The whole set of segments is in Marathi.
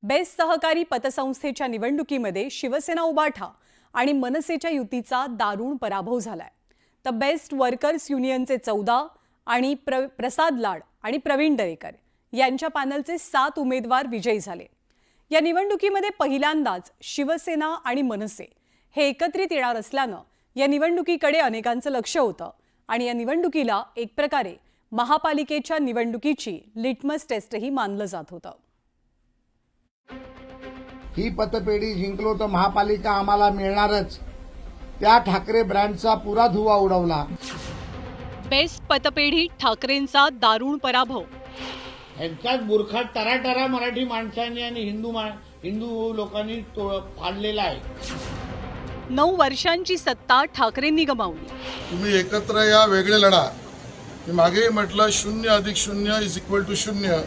बेस्ट सहकारी पतसंस्थेच्या निवडणुकीमध्ये शिवसेना उबाठा आणि मनसेच्या युतीचा दारुण पराभव झालाय. तर बेस्ट वर्कर्स युनियनचे 14 आणि प्रसाद लाड आणि प्रवीण दरेकर यांच्या पॅनलचे 7 उमेदवार विजयी झाले. या निवडणुकीमध्ये पहिल्यांदाच शिवसेना आणि मनसे हे एकत्रित येणार असल्यानं या निवडणुकीकडे अनेकांचं लक्ष होतं आणि या निवडणुकीला एक प्रकारे महापालिकेच्या निवडणुकीची लिटमस टेस्टही मानलं जात होतं. ही पतपेढी जिंकलो तर महापालिका आम्हाला मिळणारच, त्या ठाकरे ब्रँडचा पुरा धुवा उडवला. बेस्ट पतपेढी ठाकरेंचा दारुण पराभव. ह्यांच्याच बुरखात टराटरा मराठी माणसांनी आणि हिंदू लोकांनी फाडलेला आहे. 9 वर्षांची सत्ता ठाकरेंनी गमावली. तुम्ही एकत्र या, वेगळे लढा. मी मागे म्हटलं 0+0=0.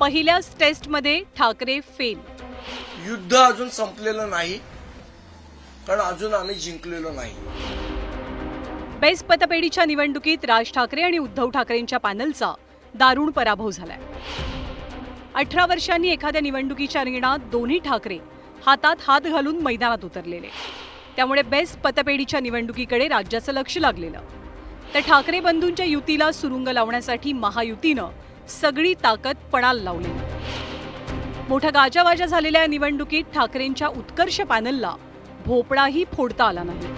पहिल्याच टेस्टमध्ये ठाकरे फेल. युद्ध अजून संपलेलं नाही, कारण अजून आम्ही जिंकलेलो नाही. बेस्ट पतपेढीच्या निवडणुकीत राज ठाकरे आणि उद्धव ठाकरेंच्या पॅनलचा दारुण पराभव झालाय. 18 वर्षांनी एखाद्या निवडणुकीच्या रिंगणात दोन्ही ठाकरे हातात हात घालून मैदानात उतरलेले. त्यामुळे बेस्ट पतपेढीच्या निवडणुकीकडे राज्याचं लक्ष लागलेलं. तर ठाकरे बंधूंच्या युतीला सुरुंग लावण्यासाठी महायुतीनं सगळी ताकद पणाला लावली. मोठा गाजावाजा झालेल्या या निवडणुकीत ठाकरेंच्या उत्कर्ष पॅनलला भोपळाही फोडता आला नाही.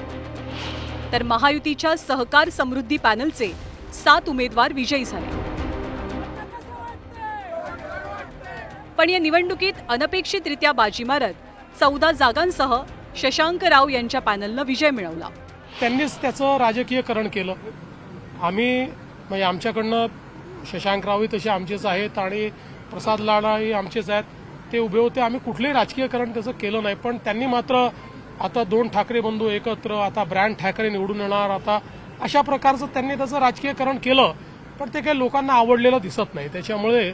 तर महायुतीच्या सहकार समृद्धी पॅनलचे 7 उमेदवार विजयी झाले. पण या निवडणुकीत अनपेक्षितरित्या बाजी मारत 14 जागांसह शशांक राव यांच्या पॅनलनं विजय मिळवला. त्यांनीच त्याचं राजकीयकरण केलं. आम्ही म्हणजे आमच्याकडनं शशांकरावही तसे आमचेच आहेत आणि प्रसाद लाडाही आमचेच आहेत. ते उभे होते. आम्ही कुठलंही राजकीयकरण त्याचं केलं नाही. पण त्यांनी मात्र आता 2 ठाकरे बंधू एकत्र, आता ब्रँड ठाकरे निवडून येणार, आता अशा प्रकारचं त्यांनी त्याचं राजकीयकरण केलं. पण ते काही लोकांना आवडलेलं दिसत नाही. त्याच्यामुळे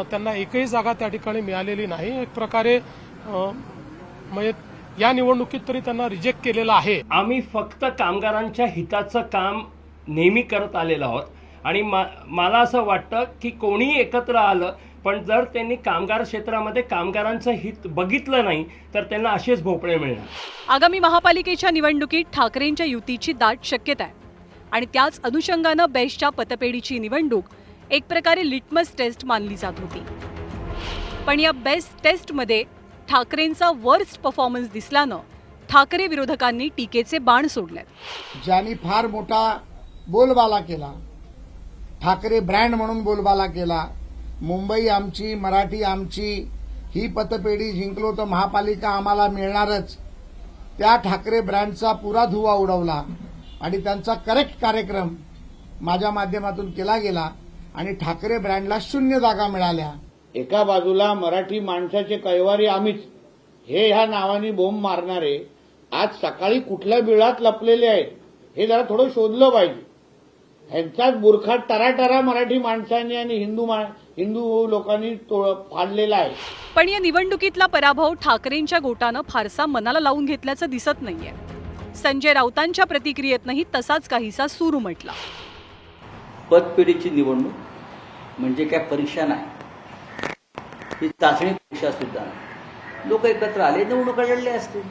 त्यांना एकही जागा त्या ठिकाणी मिळालेली नाही. एक प्रकारे म्हणजे या निवडणुकीत तरी त्यांना रिजेक्ट केलेलं आहे. आम्ही फक्त कामगारांच्या हिताचं काम नेहमी करत आलेलो आहोत आणि मला असं वाटतं की कोणीही एकत्र आलं पण जर त्यांनी कामगार क्षेत्रामध्ये कामगारांचं हित बघितलं नाही तर त्यांना असेच भोपळे मिळणार. आगामी महापालिकेच्या निवडणुकीत ठाकरेंच्या युतीची दाट शक्यता आहे आणि त्याच अनुषंगानं बेस्टच्या पतपेढीची निवडणूक एक प्रकारे लिटमस टेस्ट मानली जात होती. पण या बेस्ट टेस्टमध्ये ठाकरेंचा वर्स्ट परफॉर्मन्स दिसल्यानं ठाकरे विरोधकांनी टीकेचे बाण सोडले. ज्यांनी फार मोठा बोलबाला केला, ठाकरे ब्रँड म्हणून बोलबाला केला, मुंबई आमची, मराठी आमची, ही पतपेढी जिंकलो तर महापालिका आम्हाला मिळणारच, त्या ठाकरे ब्रँडचा पुरा धुवा उडवला आणि त्यांचा करेक्ट कार्यक्रम माझ्या माध्यमातून केला गेला आणि ठाकरे ब्रँडला 0 जागा मिळाल्या. एका बाजूला मराठी माणसाचे कैवारी आम्हीच हे ह्या नावाने बोंब मारणारे आज सकाळी कुठल्या बिळात लपलेले आहेत हे जरा थोडं शोधलं पाहिजे. ह्यांच्याच बुरखात टराटरा मराठी माणसांनी आणि हिंदू लोकांनी फाडलेला आहे. पण या निवडणुकीतला पराभव ठाकरेंच्या गोटानं फारसा मनाला लावून घेतल्याचं दिसत नाहीये. संजय राऊतांच्या प्रतिक्रियेतनंही तसाच काहीसा सूर उमटला. पतपेढीची निवडणूक म्हणजे काय परीक्षा नाही, ही चाचणी परीक्षा सुद्धा. लोक एकत्र आले, निवडणुका लढले असते.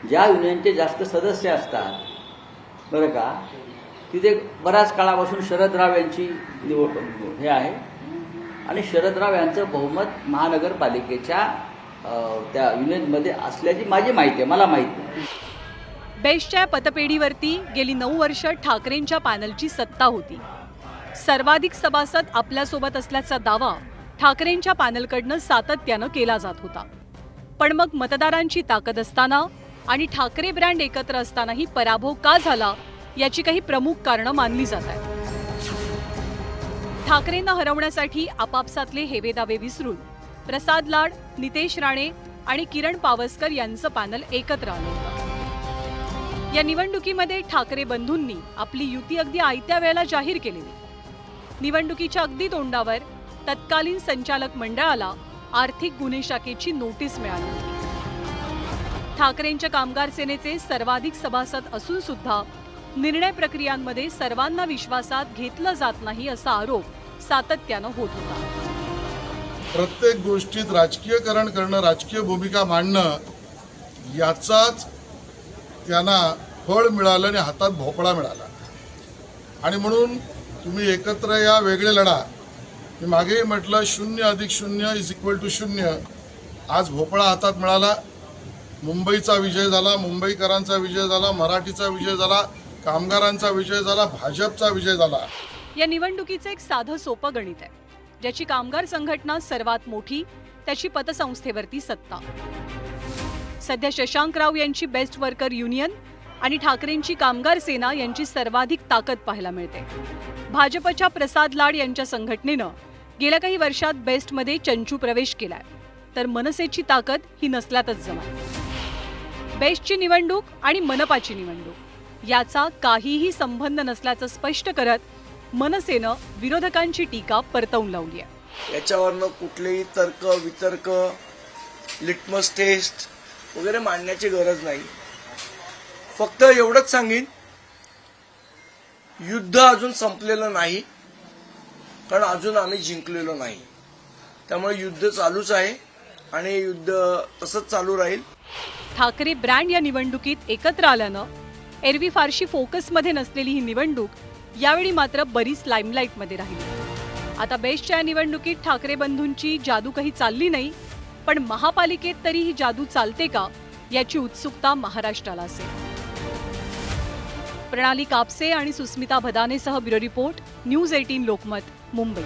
ज्या युनियनचे जास्त सदस्य असतात बरं का, तिथे बऱ्याच काळापासून शरदराव यांची निवड हे आहे आणि शरदराव यांचं बहुमत महानगरपालिकेच्या त्या युनियनमध्ये असल्याची माझी माहिती आहे, मला माहिती आहे. बेस्टच्या पतपेढीवरती गेली 9 वर्ष ठाकरेंच्या पॅनलची सत्ता होती. सर्वाधिक सभासद आपल्यासोबत असल्याचा दावा ठाकरेंच्या पॅनलकडनं सातत्यानं केला जात होता. पण मग मतदारांची ताकद असताना आणि ठाकरे ब्रँड एकत्र असतानाही पराभव का झाला याची काही प्रमुख कारणं मानली जात आहेत. ठाकरेंना हरवण्यासाठी आपापसातले हेवेदावे विसरून प्रसाद लाड, नितेश राणे आणि किरण पावसकर यांचं पॅनल एकत्र आलं होतं. या निवडणुकीमध्ये ठाकरे बंधूंनी आपली युती अगदी आयत्या वेळेला जाहीर केलेली. निवडणुकीच्या अगदी तोंडावर तत्कालीन संचालक मंडळाला आर्थिक गुन्हे शाखेची नोटीस मिळाली होती. ठाकरेंच्या कामगार सेनेचे सर्वाधिक सभासद असून सुद्धा निर्णय प्रक्रियांमध्ये सर्वांना विश्वासात घेतलं जात नाही असा आरोप सातत्यानं होत होता. प्रत्येक गोष्टीत राजकीयकरण करणं, राजकीय भूमिका मांडणं याचाच त्यांना फळ मिळालं आणि हातात भोपळा मिळाला. आणि म्हणून तुम्ही एकत्र या, वेगळे लढा. मी मागेही म्हटलं 0+0=0. आज भोपळा हातात मिळाला. मुंबईचा विजय झाला, मुंबईकरांचा विजय झाला, मराठीचा विजय झाला, कामगारांचा विजय झाला, भाजपचा विजय झाला. या निवडणुकीचं एक साधं सोपं गणित आहे. ज्याची कामगार संघटना सर्वात मोठी त्याची पतसंस्थेवरती सत्ता. सध्या शशांकराव यांची बेस्ट वर्कर युनियन आणि ठाकरेंची कामगार सेना यांची सर्वाधिक ताकद पाहायला मिळते. भाजपच्या प्रसाद लाड यांच्या संघटनेनं गेल्या काही वर्षात बेस्टमध्ये चंचू प्रवेश केलाय, तर मनसेची ताकद ही नसल्यातच जमा. बेस्टची निवडणूक आणि मनपाची निवडणूक याचा काहीही संबंध नसल्याचं स्पष्ट करत मनसेनं विरोधकांची टीका परतवून लावली आहे. याच्यावरनं कुठलेही तर्क वितर्क, लिटमस टेस्ट वगैरे मांडण्याची गरज नाही. फक्त एवढंच सांगेन, युद्ध अजून संपलेलं नाही, कारण अजून आम्ही जिंकलेलो नाही. त्यामुळे युद्ध चालूच आहे आणि युद्ध तसंच चालू राहील. ठाकरे ब्रँड या निवडणुकीत एकत्र आल्यानं एरवी फारशी फोकसमध्ये नसलेली ही निवडणूक यावेळी मात्र बरीच लाईमलाईटमध्ये राहिली. आता बेस्टच्या या निवडणुकीत ठाकरे बंधूंची जादू काही चालली नाही, पण महापालिकेत तरी ही जादू चालते का याची उत्सुकता महाराष्ट्राला असेल. प्रणाली कापसे आणि सुस्मिता भदानेसह bureau report, news 18 Lokmat, Mumbai.